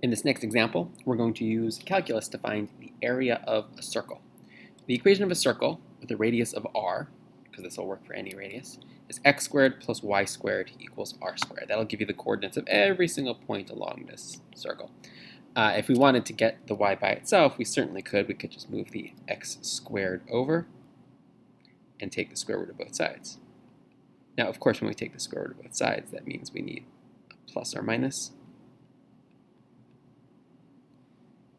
In this next example, we're going to use calculus to find the area of a circle. The equation of a circle with a radius of r, because this will work for any radius, is x squared plus y squared equals r squared. That'll give you the coordinates of every single point along this circle. If we wanted to get the y by itself, we certainly could. We could just move the x squared over and take the square root of both sides. Now, of course, when we take the square root of both sides, that means we need a plus or minus,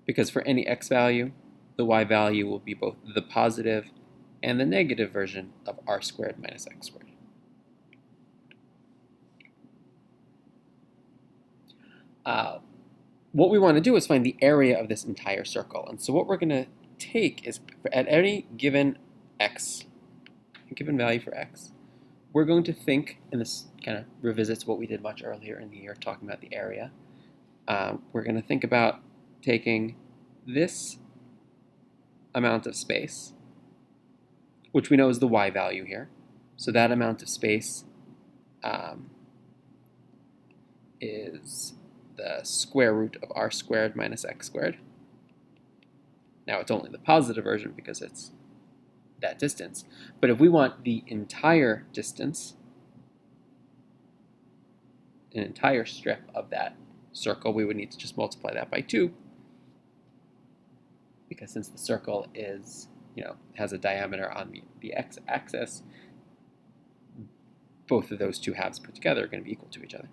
because for any x value, the y value will be both the positive and the negative version of r squared minus x squared. What we want to do is find the area of this entire circle. And so what we're going to take is, at any given x, a given value for x, we're going to think, and this kind of revisits what we did much earlier in the year talking about the area, we're going to think about taking this amount of space, which we know is the y value here. So that amount of space is the square root of r squared minus x squared. Now it's only the positive version because it's that distance. But if we want the entire distance, an entire strip of that circle, we would need to just multiply that by 2. Because since the circle is, has a diameter on the x-axis, both of those two halves put together are going to be equal to each other.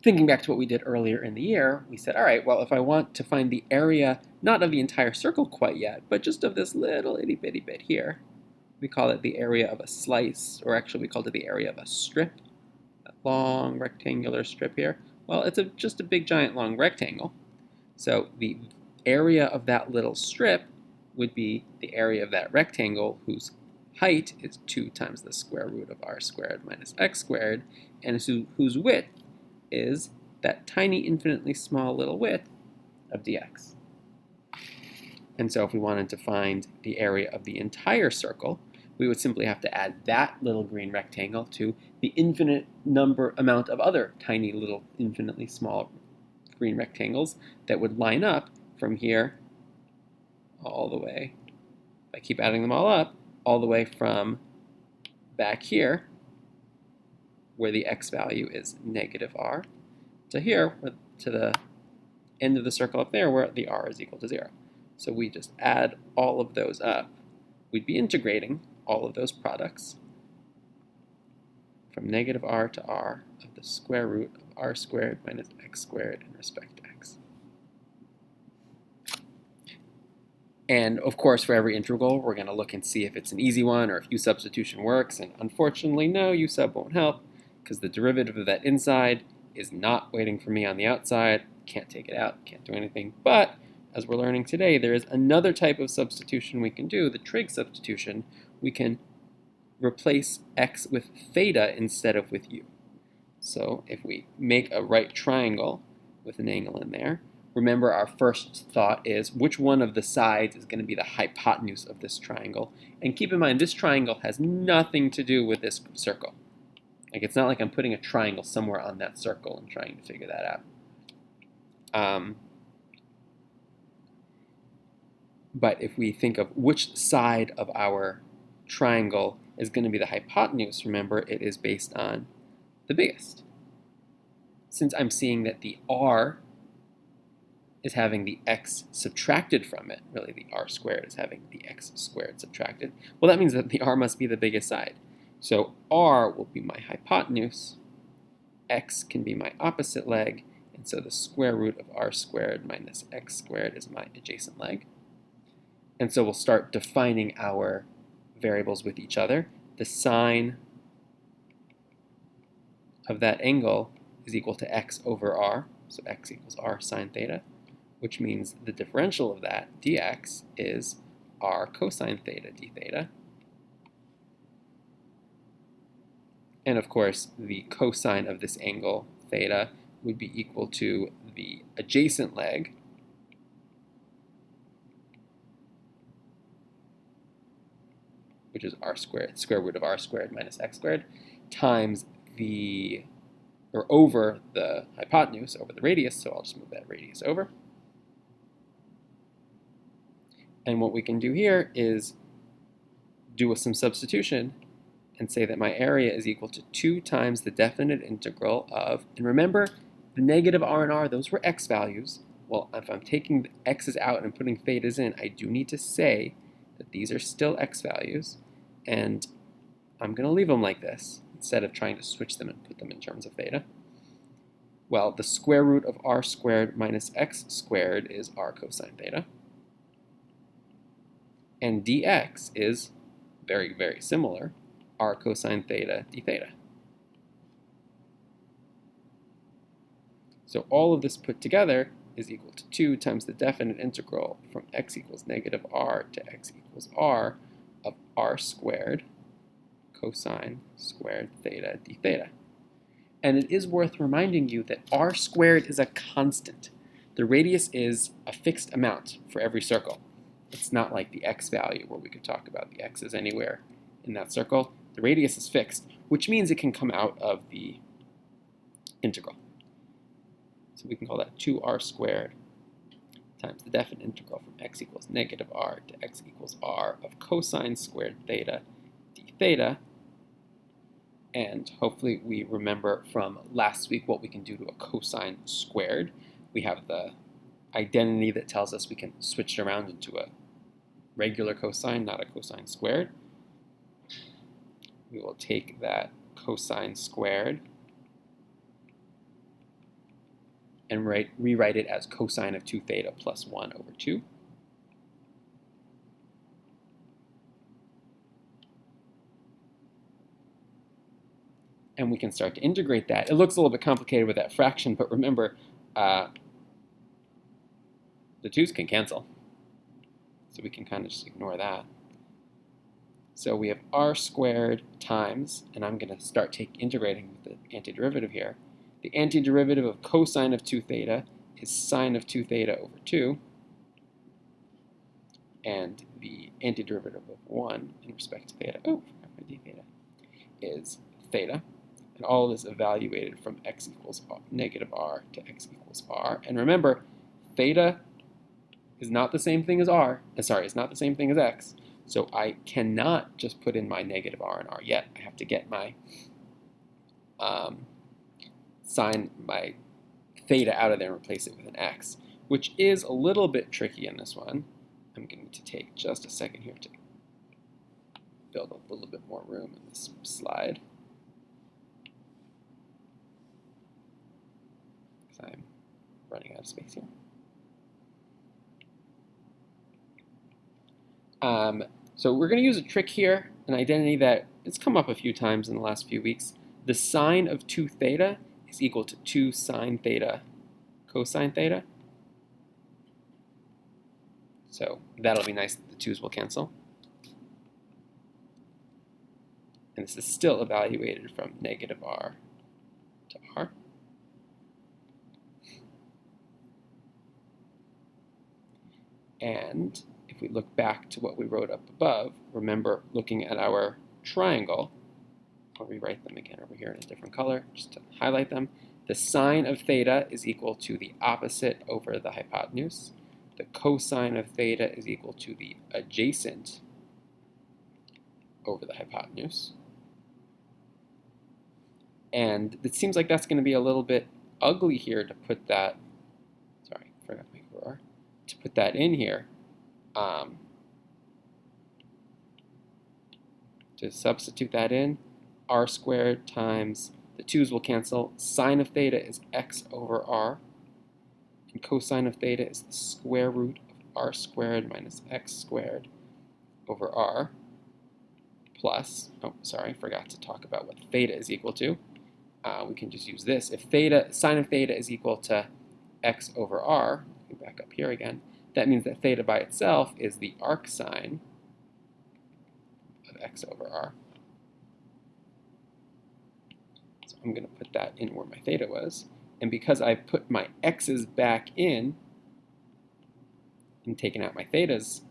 Thinking back to what we did earlier in the year, we said, all right, well, if I want to find the area, not of the entire circle quite yet, but just of this little itty bitty bit here, we call it the area of a slice, or actually we called it the area of a strip, that long rectangular strip here. Well, it's just a big giant long rectangle. So the area of that little strip would be the area of that rectangle whose height is 2 times the square root of r squared minus x squared, and whose width is that tiny infinitely small little width of dx. And so if we wanted to find the area of the entire circle, we would simply have to add that little green rectangle to the infinite amount of other tiny little infinitely small green rectangles that would line up from here all the way, if I keep adding them all up, all the way from back here, where the x value is negative r, to here, to the end of the circle up there, where the r is equal to 0. So we just add all of those up. We'd be integrating all of those products from negative r to r of the square root of r squared minus x squared in respect to x. And of course, for every integral, we're going to look and see if it's an easy one or if u-substitution works. And unfortunately, no, u-sub won't help because the derivative of that inside is not waiting for me on the outside. Can't take it out, can't do anything. But as we're learning today, there is another type of substitution we can do, the trig substitution. We can replace x with theta instead of with u. So if we make a right triangle with an angle in there, remember our first thought is which one of the sides is going to be the hypotenuse of this triangle. And keep in mind, this triangle has nothing to do with this circle. Like, it's not like I'm putting a triangle somewhere on that circle and trying to figure that out. But if we think of which side of our triangle is going to be the hypotenuse, remember, it is based on the biggest. Since I'm seeing that the r is having the x subtracted from it, really the r squared is having the x squared subtracted, well, that means that the r must be the biggest side. So r will be my hypotenuse, x can be my opposite leg, and so the square root of r squared minus x squared is my adjacent leg. And so we'll start defining our variables with each other. The sine of that angle is equal to x over r, so x equals r sine theta, which means the differential of that, dx, is r cosine theta d theta. And of course, the cosine of this angle, theta, would be equal to the adjacent leg, which is r squared, square root of r squared minus x squared, times the or over the hypotenuse, over the radius, so I'll just move that radius over. And what we can do here is do some substitution and say that my area is equal to 2 times the definite integral of, and remember, the negative r and r, those were x values. Well, if I'm taking the x's out and putting thetas in, I do need to say that these are still x values, and I'm going to leave them like this instead of trying to switch them and put them in terms of theta. Well, the square root of r squared minus x squared is r cosine theta. And dx is very, very similar, r cosine theta d theta. So all of this put together is equal to 2 times the definite integral from x equals negative r to x equals r of r squared cosine squared theta d theta. And it is worth reminding you that r squared is a constant. The radius is a fixed amount for every circle. It's not like the x value where we could talk about the x is anywhere in that circle. The radius is fixed, which means it can come out of the integral. So we can call that 2r squared times the definite integral from x equals negative r to x equals r of cosine squared theta d theta. And hopefully we remember from last week what we can do to a cosine squared. We have the identity that tells us we can switch it around into a regular cosine, not a cosine squared. We will take that cosine squared and rewrite it as cosine of 2 theta plus 1 over 2. And we can start to integrate that. It looks a little bit complicated with that fraction, but remember, the 2's can cancel. So we can kind of just ignore that. So we have r squared times, and I'm going to start integrating with the antiderivative here. The antiderivative of cosine of 2 theta is sine of 2 theta over 2. And the antiderivative of 1 in respect to theta, d theta, is theta. And all is evaluated from x equals negative r to x equals r. And remember, theta is not the same thing as it's not the same thing as x. So I cannot just put in my negative r and r yet. I have to get my my theta out of there and replace it with an x, which is a little bit tricky in this one. I'm going to take just a second here to build a little bit more room in this slide. Because I'm running out of space here. So we're going to use a trick here, an identity that it's come up a few times in the last few weeks. The sine of 2 theta is equal to 2 sine theta cosine theta. So that'll be nice that the 2's will cancel. And this is still evaluated from negative r to r. And if we look back to what we wrote up above, remember looking at our triangle, I'll rewrite them again over here in a different color just to highlight them. The sine of theta is equal to the opposite over the hypotenuse. The cosine of theta is equal to the adjacent over the hypotenuse. And it seems like that's going to be a little bit ugly here to put that, sorry, I forgot my roar, to put that in here. To substitute that in, r squared times, the 2's will cancel, sine of theta is x over r, and cosine of theta is the square root of r squared minus x squared over r, plus, forgot to talk about what theta is equal to. We can just use this. If sine of theta is equal to x over r, let me back up here again, that means that theta by itself is the arc sine of x over r. So I'm going to put that in where my theta was. And because I put my x's back in and taken out my thetas,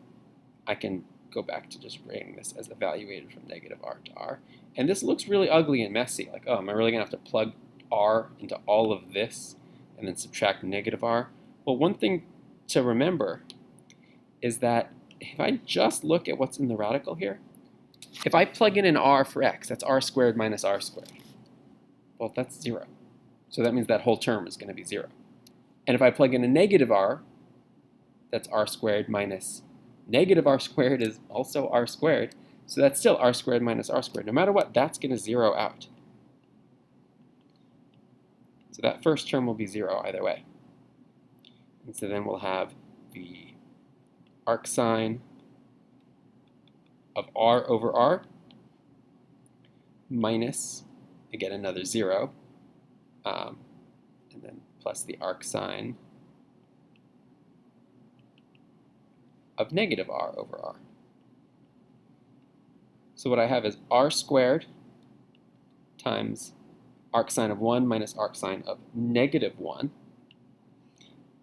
I can go back to just writing this as evaluated from negative r to r. And this looks really ugly and messy. Like, oh, am I really going to have to plug r into all of this and then subtract negative r? Well, one thing to remember is that if I just look at what's in the radical here, if I plug in an r for x, that's r squared minus r squared. Well, that's 0. So that means that whole term is going to be 0. And if I plug in a negative r, that's r squared minus negative r squared is also r squared. So that's still r squared minus r squared. No matter what, that's going to 0 out. So that first term will be 0 either way. And so then we'll have the arcsine of r over r minus, again, another 0, and then plus the arcsine of negative r over r. So what I have is r squared times arcsine of 1 minus arcsine of negative 1.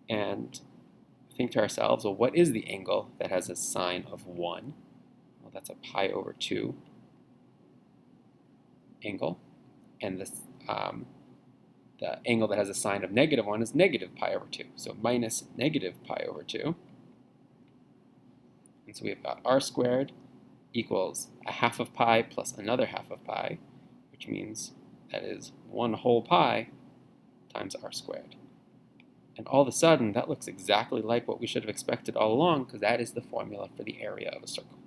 And think to ourselves, well, what is the angle that has a sine of 1? Well, that's a pi over 2 angle. And this, the angle that has a sine of negative 1 is negative pi over 2. So minus negative pi over 2. And so we've got r squared equals a half of pi plus another half of pi, which means that is 1 whole pi times r squared. And all of a sudden, that looks exactly like what we should have expected all along, because that is the formula for the area of a circle.